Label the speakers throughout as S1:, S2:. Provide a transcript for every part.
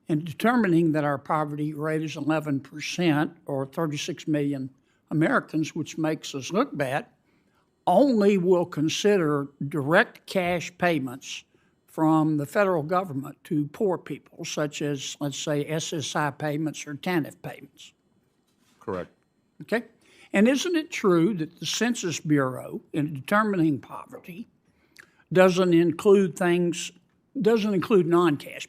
S1: in determining that our poverty rate is 11%, or 36 million Americans, which makes us look bad, only will consider direct cash payments from the federal government to poor people, such as, let's say, SSI payments or TANF payments.
S2: Correct.
S1: Okay? And isn't it true that the Census Bureau, in determining poverty, doesn't include non-cash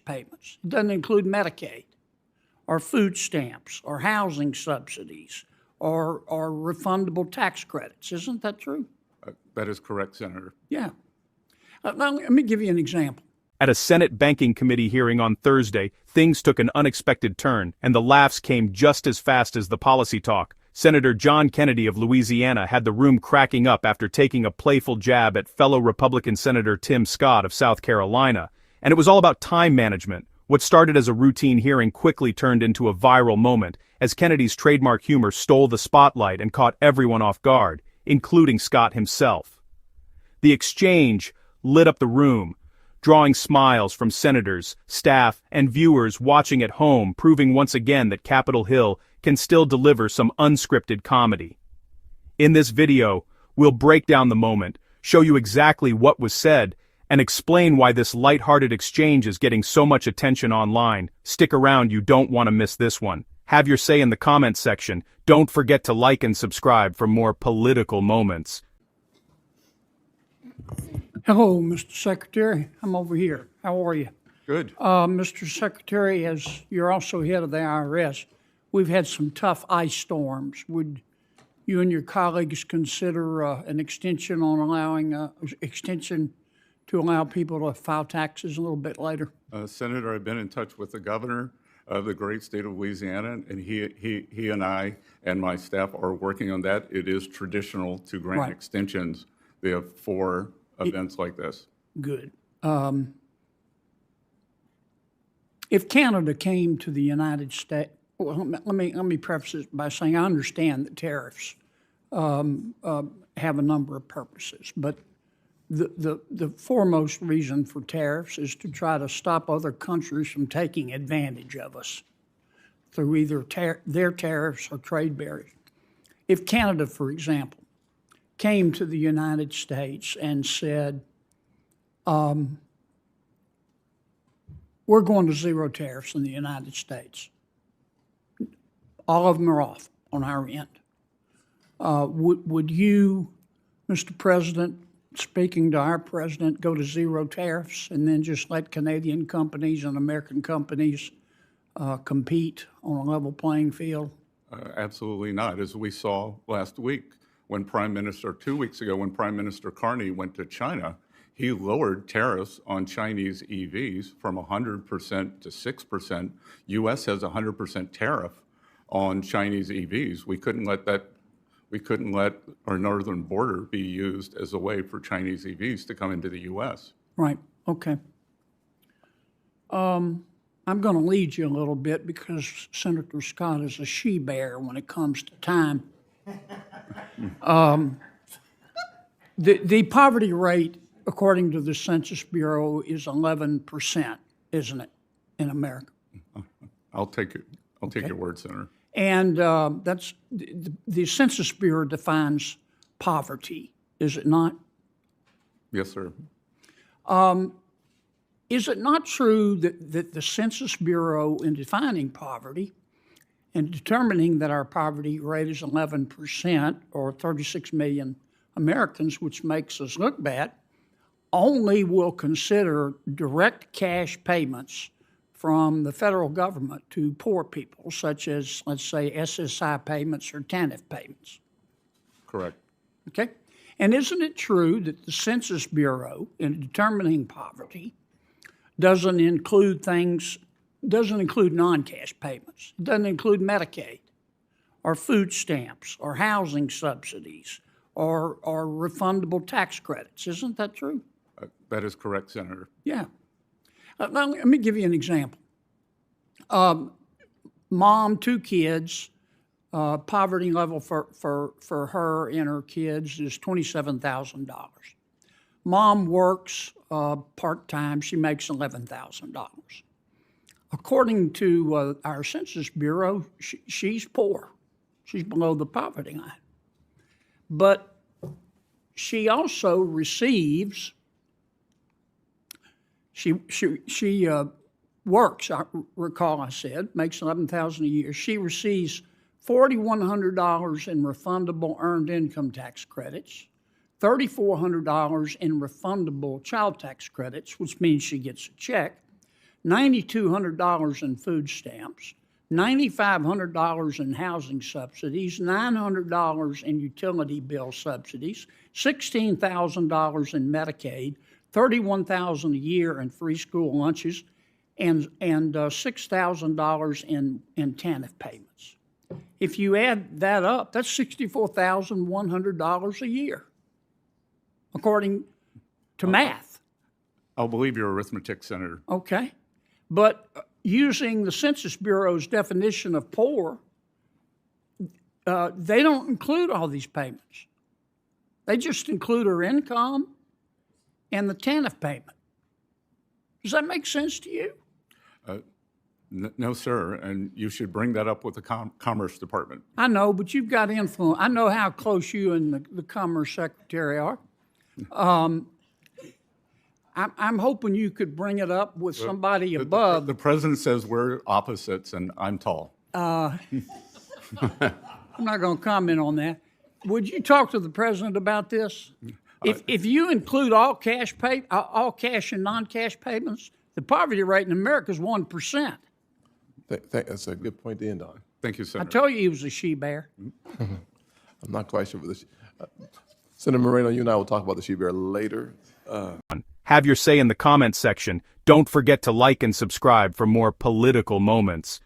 S1: payments? It doesn't include Medicaid or food stamps or housing subsidies or refundable tax credits. Isn't that true?
S2: That is correct, Senator.
S1: Yeah. Now, let me give you an example.
S3: At a Senate Banking Committee hearing on Thursday, things took an unexpected turn, and the laughs came just as fast as the policy talk. Senator John Kennedy of Louisiana had the room cracking up after taking a playful jab at fellow Republican Senator Tim Scott of South Carolina. And it was all about time management. What started as a routine hearing quickly turned into a viral moment, as Kennedy's trademark humor stole the spotlight and caught everyone off guard, including Scott himself. The exchange lit up the room, drawing smiles from senators, staff, and viewers watching at home, proving once again that Capitol Hill can still deliver some unscripted comedy. In this video, we'll break down the moment, show you exactly what was said, and explain why this lighthearted exchange is getting so much attention online. Stick around, you don't want to miss this one. Have your say in the comments section. Don't forget to like and subscribe for more political moments.
S1: Hello, Mr. Secretary. I'm over here. How are you?
S2: Good.
S1: Mr. Secretary, as you're also head of the IRS, we've had some tough ice storms. Would you and your colleagues consider an extension on allowing extension to allow people to file taxes a little bit later?
S2: Senator, I've been in touch with the governor of the great state of Louisiana, and he and I and my staff are working on that. It is traditional to grant extensions for events like this.
S1: Good. If Canada came to the United States, well, let me preface this by saying I understand that tariffs have a number of purposes, but the foremost reason for tariffs is to try to stop other countries from taking advantage of us through either their tariffs or trade barriers. If Canada, for example, came to the United States and said, we're going to zero tariffs in the United States. All of them are off on our end. Would you, Mr. President, speaking to our president, go to zero tariffs and then just let Canadian companies and American companies compete on a level playing field?
S2: Absolutely not. As we saw last week, when 2 weeks ago, when Prime Minister Carney went to China, he lowered tariffs on Chinese EVs from 100% to 6%. U.S. has a 100% tariff on Chinese EVs. We couldn't let our northern border be used as a way for Chinese EVs to come into the U.S.
S1: Right. Okay. I'm going to lead you a little bit because Senator Scott is a she-bear when it comes to time. The poverty rate, according to the Census Bureau, is 11%, isn't it, in America?
S2: I'll take your word, Senator.
S1: And that's the Census Bureau defines poverty, is it not?
S2: Yes, sir.
S1: Is it not true that the Census Bureau, in defining poverty and determining that our poverty rate is 11%, or 36 million Americans, which makes us look bad, only will consider direct cash payments from the federal government to poor people, such as, let's say, SSI payments or TANF payments?
S2: Correct.
S1: Okay? And isn't it true that the Census Bureau, in determining poverty, doesn't include non-cash payments? It doesn't include Medicaid or food stamps or housing subsidies or refundable tax credits. Isn't that true?
S2: That is correct, Senator.
S1: Yeah. Now, let me give you an example. Mom, 2 kids, poverty level for her and her kids is $27,000. Mom works part-time. She makes $11,000. According to our Census Bureau, she's poor. She's below the poverty line. But she also receives, she works, I recall I said, makes $11,000 a year. She receives $4,100 in refundable earned income tax credits, $3,400 in refundable child tax credits, which means she gets a check, $9,200 in food stamps, $9,500 in housing subsidies, $900 in utility bill subsidies, $16,000 in Medicaid, $31,000 a year in free school lunches, and $6,000 in TANF payments. If you add that up, that's $64,100 a year, according to math.
S2: I'll believe your arithmetic, Senator.
S1: Okay. But using the Census Bureau's definition of poor, they don't include all these payments. They just include her income and the TANF payment. Does that make sense to you?
S2: No, sir, and you should bring that up with the Commerce Department.
S1: I know, but you've got influence. I know how close you and the Commerce Secretary are. I'm hoping you could bring it up with somebody above.
S2: The president says we're opposites, and I'm tall.
S1: I'm not going to comment on that. Would you talk to the president about this? If you include all cash and non-cash payments, the poverty rate in America is 1%.
S4: That's a good point to end on.
S2: Thank you,
S1: I
S2: Senator.
S1: told you he was a she-bear.
S4: I'm not quite sure for this. Senator Moreno, you and I will talk about the she-bear later.
S3: Have your say in the comments section. Don't forget to like and subscribe for more political moments.